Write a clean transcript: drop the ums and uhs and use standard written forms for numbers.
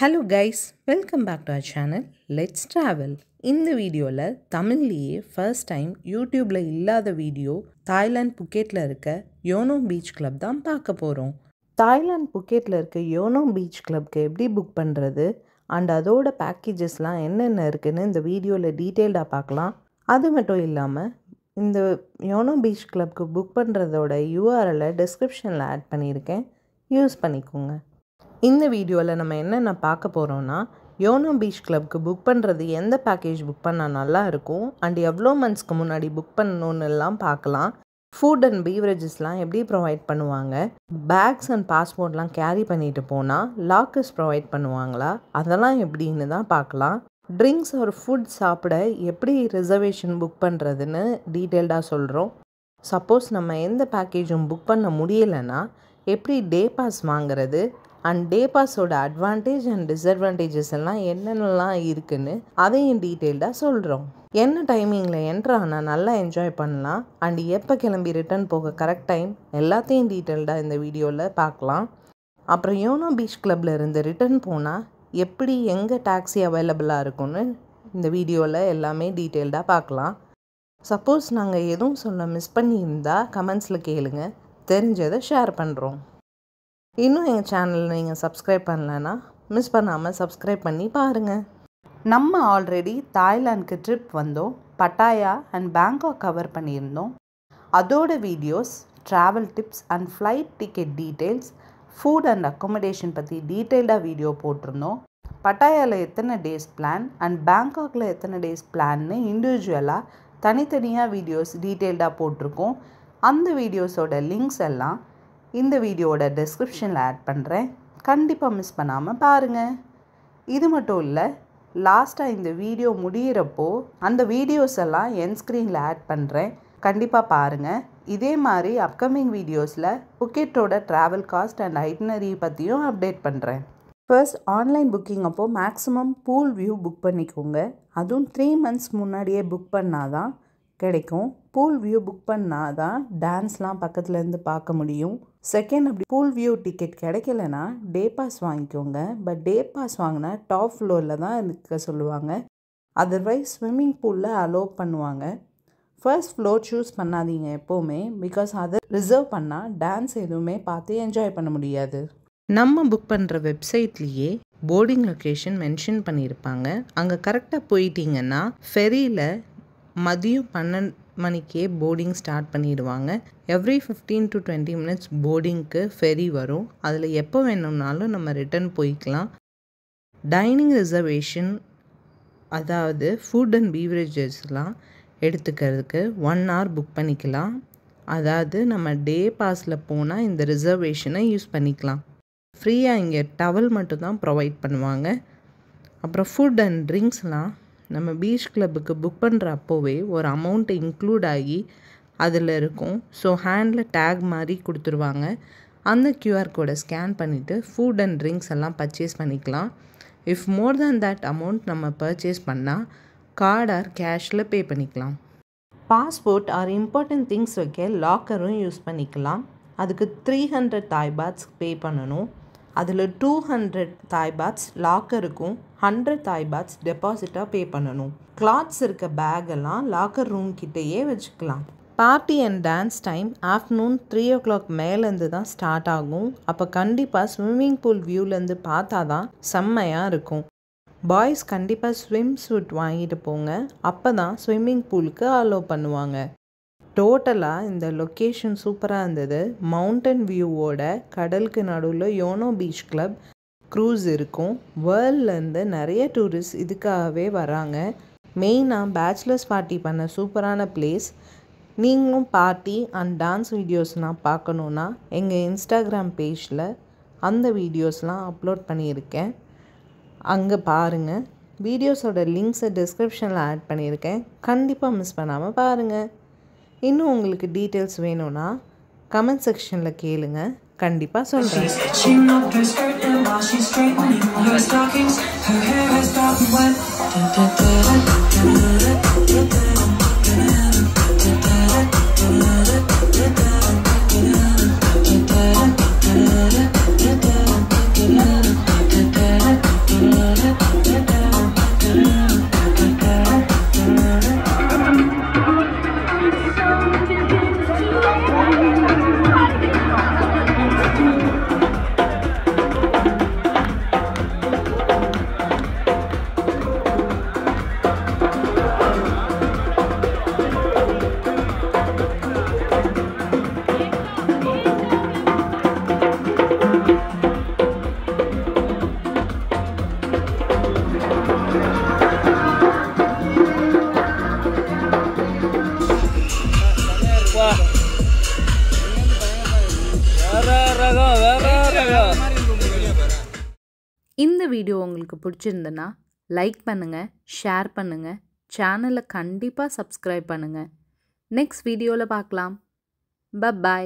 Hello guys, welcome back to our channel. Let's travel. இந்த வீடியோவில் தமிழ்லேயே ஃபர்ஸ்ட் டைம் யூடியூப்பில் இல்லாத வீடியோ தாய்லாந்து புக்கெட்டில் இருக்க யோனோ பீச் கிளப் தான் பார்க்க போகிறோம். தாய்லாந்து புக்கெட்டில் இருக்க யோனோ பீச் கிளப்க்கு எப்படி புக் பண்ணுறது அண்ட் அதோட பேக்கேஜஸ்லாம் என்னென்ன இருக்குதுன்னு இந்த வீடியோவில் டீட்டெயில்டாக பார்க்கலாம். அது மட்டும் இல்லாமல் இந்த யோனோ பீச் கிளப்க்கு புக் பண்ணுறதோட யூஆர்எல்லை டிஸ்கிரிப்ஷனில் ஆட் பண்ணியிருக்கேன், யூஸ் பண்ணிக்கோங்க. இந்த வீடியோவில் நம்ம என்னென்ன பார்க்க போகிறோன்னா, யோனோ பீச் கிளப்க்கு புக் பண்ணுறது எந்த பேக்கேஜ் புக் பண்ணால் நல்லா இருக்கும் அண்ட் எவ்வளோ மந்த்ஸ்க்கு முன்னாடி புக் பண்ணணுன்னு எல்லாம் பார்க்கலாம். ஃபுட் அண்ட் பீவரேஜஸ்லாம் எப்படி ப்ரொவைட் பண்ணுவாங்க, பேக்ஸ் அண்ட் பாஸ்போர்ட்லாம் கேரி பண்ணிட்டு போனால் லாக்கர்ஸ் ப்ரொவைட் பண்ணுவாங்களா, அதெல்லாம் எப்படின்னு தான் பார்க்கலாம். ட்ரிங்க்ஸ் ஒரு ஃபுட் சாப்பிட எப்படி ரிசர்வேஷன் புக் பண்ணுறதுன்னு டீட்டெயில்டாக சொல்கிறோம். சப்போஸ் நம்ம எந்த பேக்கேஜும் புக் பண்ண முடியலைன்னா எப்படி டே பாஸ் வாங்குறது அண்ட் டே பாஸோட அட்வான்டேஜ் அண்ட் டிஸ்அட்வான்டேஜஸ் எல்லாம் என்னென்னலாம் இருக்குதுன்னு அதையும் டீட்டெயில்டாக சொல்கிறோம். என்ன டைமிங்கில் என்ட்ரு ஆனால் நல்லா என்ஜாய் பண்ணலாம் அண்ட் எப்போ கிளம்பி ரிட்டர்ன் போக கரெக்ட் டைம் எல்லாத்தையும் டீட்டெயில்டாக இந்த வீடியோவில் பார்க்கலாம். அப்புறம் யோனோ பீச் கிளப்பில் இருந்து ரிட்டர்ன் போனால் எப்படி எங்கே டாக்ஸி அவைலபிளாக இருக்குன்னு இந்த வீடியோவில் எல்லாமே டீட்டெயில்டாக பார்க்கலாம். சப்போஸ் நாங்கள் எதுவும் சொல்ல மிஸ் பண்ணியிருந்தால் கமெண்ட்ஸில் கேளுங்க, தெரிஞ்சதை ஷேர் பண்ணுறோம். இன்னும் எங்கள் சேனலில் நீங்கள் சப்ஸ்கிரைப் பண்ணலைன்னா மிஸ் பண்ணாமல் சப்ஸ்கிரைப் பண்ணி பாருங்கள். நம்ம ஆல்ரெடி தாய்லாந்துக்கு ட்ரிப் வந்தோம், பட்டாயா அண்ட் பேங்காக் கவர் பண்ணியிருந்தோம். அதோட videos, travel tips and flight ticket details, food and accommodation பற்றி டீட்டெயில்டாக வீடியோ போட்டிருந்தோம். பட்டாயாவில் எத்தனை டேஸ் பிளான் அண்ட் பேங்காக்கில் எத்தனை டேஸ் பிளான்னு இண்டிவிஜுவலாக தனித்தனியாக வீடியோஸ் டீட்டெயில்டாக போட்டிருக்கோம். அந்த வீடியோஸோட லிங்க்ஸ் எல்லாம் இந்த வீடியோவோட டிஸ்கிரிப்ஷனில் ஆட் பண்ணுறேன், கண்டிப்பாக மிஸ் பண்ணாமல் பாருங்கள். இது மட்டும் இல்லை, லாஸ்ட்டாக இந்த வீடியோ முடிகிறப்போ அந்த வீடியோஸ் எல்லாம் என் ஸ்க்ரீனில் ஆட் பண்ணுறேன், கண்டிப்பாக பாருங்கள். இதே மாதிரி அப்கமிங் வீடியோஸில் புக்கெட்டோட ட்ராவல் காஸ்ட் அண்ட் ஐட்டினரி பற்றியும் அப்டேட் பண்ணுறேன். ஃபர்ஸ்ட் ஆன்லைன் புக்கிங் அப்போது மேக்ஸிமம் பூல் வியூ புக் பண்ணிக்கோங்க. அதுவும் 3 months முன்னாடியே புக் பண்ணால் தான் கிடைக்கும். பூல் வியூ புக் பண்ணால் தான் டான்ஸ்லாம் பக்கத்துலேருந்து பார்க்க முடியும். செகண்ட், அப்படி பூல் வியூ டிக்கெட் கிடைக்கலனா டே பாஸ் வாங்கிக்கோங்க. பட் டே பாஸ் வாங்கினா டாப் ஃப்ளோரில் தான் இருக்க சொல்லுவாங்க, அதர்வைஸ் ஸ்விம்மிங் பூலில் அலோவ் பண்ணுவாங்க. ஃபர்ஸ்ட் ஃப்ளோர் சூஸ் பண்ணாதீங்க எப்போவுமே, பிகாஸ் அதை ரிசர்வ் பண்ணால் டான்ஸ் எதுவுமே பார்த்து என்ஜாய் பண்ண முடியாது. நம்ம புக் பண்ணுற வெப்சைட்லேயே போர்டிங் லொக்கேஷன் மென்ஷன் பண்ணியிருப்பாங்க. அங்கே கரெக்டாக போயிட்டீங்கன்னா ஃபெரியில் மதியம் 12 மணிக்கே போர்டிங் ஸ்டார்ட் பண்ணிடுவாங்க. எவ்ரி 15 to 20 minutes போர்டிங்க்கு ஃபெரி வரும். அதில் எப்போ வேணும்னாலும் நம்ம ரிட்டர்ன் போய்க்கலாம். டைனிங் ரிசர்வேஷன், அதாவது ஃபுட் அண்ட் பீவரேஜஸ்லாம் எடுத்துக்கிறதுக்கு 1 hour புக் பண்ணிக்கலாம். அதாவது நம்ம டே பாஸில் போனால் இந்த ரிசர்வேஷனை யூஸ் பண்ணிக்கலாம். ஃப்ரீயாக இங்கே டவல் மட்டும்தான் ப்ரொவைட் பண்ணுவாங்க. அப்புறம் ஃபுட் அண்ட் ட்ரிங்க்ஸ்லாம் நம்ம பீச் கிளப்புக்கு புக் பண்ணுற அப்போவே ஒரு அமௌண்ட்டு இன்க்ளூட் ஆகி அதில் இருக்கும். ஸோ ஹேண்டில் டேக் மாதிரி கொடுத்துருவாங்க. அந்த கியூஆர் கோடை ஸ்கேன் பண்ணிவிட்டு ஃபுட் அண்ட் ட்ரிங்க்ஸ் எல்லாம் பர்ச்சேஸ் பண்ணிக்கலாம். If more than that amount நம்ம பர்ச்சேஸ் பண்ணால் கார்டு ஆர் கேஷில் பே பண்ணிக்கலாம். பாஸ்போர்ட் ஆர் இம்பார்ட்டன்ட் திங்ஸ் வைக்க லாக்கரும் யூஸ் பண்ணிக்கலாம். அதுக்கு 300 தாய் பாத்ஸ் பே பண்ணணும். அதில் 200 தாய் பாத்ஸ் லாக்கருக்கும் 100 தாய் பாத்ஸ் டெபாசிட்டாக பே பண்ணணும். கிளாத்ஸ் இருக்க பேக்கெல்லாம் லாக்கர் ரூம் கிட்டேயே வச்சுக்கலாம். Party and dance time afternoon 3 o'clock மேலேருந்து தான் ஸ்டார்ட் ஆகும். அப்போ கண்டிப்பாக ஸ்விம்மிங் பூல் வியூலேருந்து பார்த்தா தான் செம்மையாக இருக்கும். பாய்ஸ் கண்டிப்பாக ஸ்விம் சூட் வாங்கிட்டு போங்க, அப்போ தான் ஸ்விம்மிங் பூலுக்கு அலோவ் பண்ணுவாங்க. டோட்டலாக இந்த லொக்கேஷன் சூப்பராக இருந்தது. மவுண்டன் வியூவோட கடலுக்கு நடுவில் யோனோ பீச் கிளப் க்ரூஸ் இருக்கும். வேர்ல்ட்லேருந்து நிறைய டூரிஸ்ட் இதுக்காகவே வராங்க. மெயினாக பேச்சுலர்ஸ் பார்ட்டி பண்ண சூப்பரான பிளேஸ். நீங்களும் பார்ட்டி அண்ட் டான்ஸ் வீடியோஸ்லாம் பார்க்கணுன்னா எங்கள் இன்ஸ்டாகிராம் பேஜில் அந்த வீடியோஸ்லாம் அப்லோட் பண்ணியிருக்கேன், அங்கே பாருங்கள். வீடியோஸோட லிங்க்ஸை டிஸ்கிரிப்ஷனில் ஆட் பண்ணியிருக்கேன், கண்டிப்பாக மிஸ் பண்ணாமல் பாருங்கள். இன்னும் உங்களுக்கு டீட்டெயில்ஸ் வேணும்னா கமெண்ட் செக்ஷனில் கேளுங்க, கண்டிப்பாக சொல்கிறேன். வீடியோ உங்களுக்கு பிடிச்சிருந்ததுன்னா லைக் பண்ணுங்கள், ஷேர் பண்ணுங்கள், சேனலை கண்டிப்பாக சப்ஸ்கிரைப் பண்ணுங்கள். நெக்ஸ்ட் வீடியோவில் பார்க்கலாம். பை.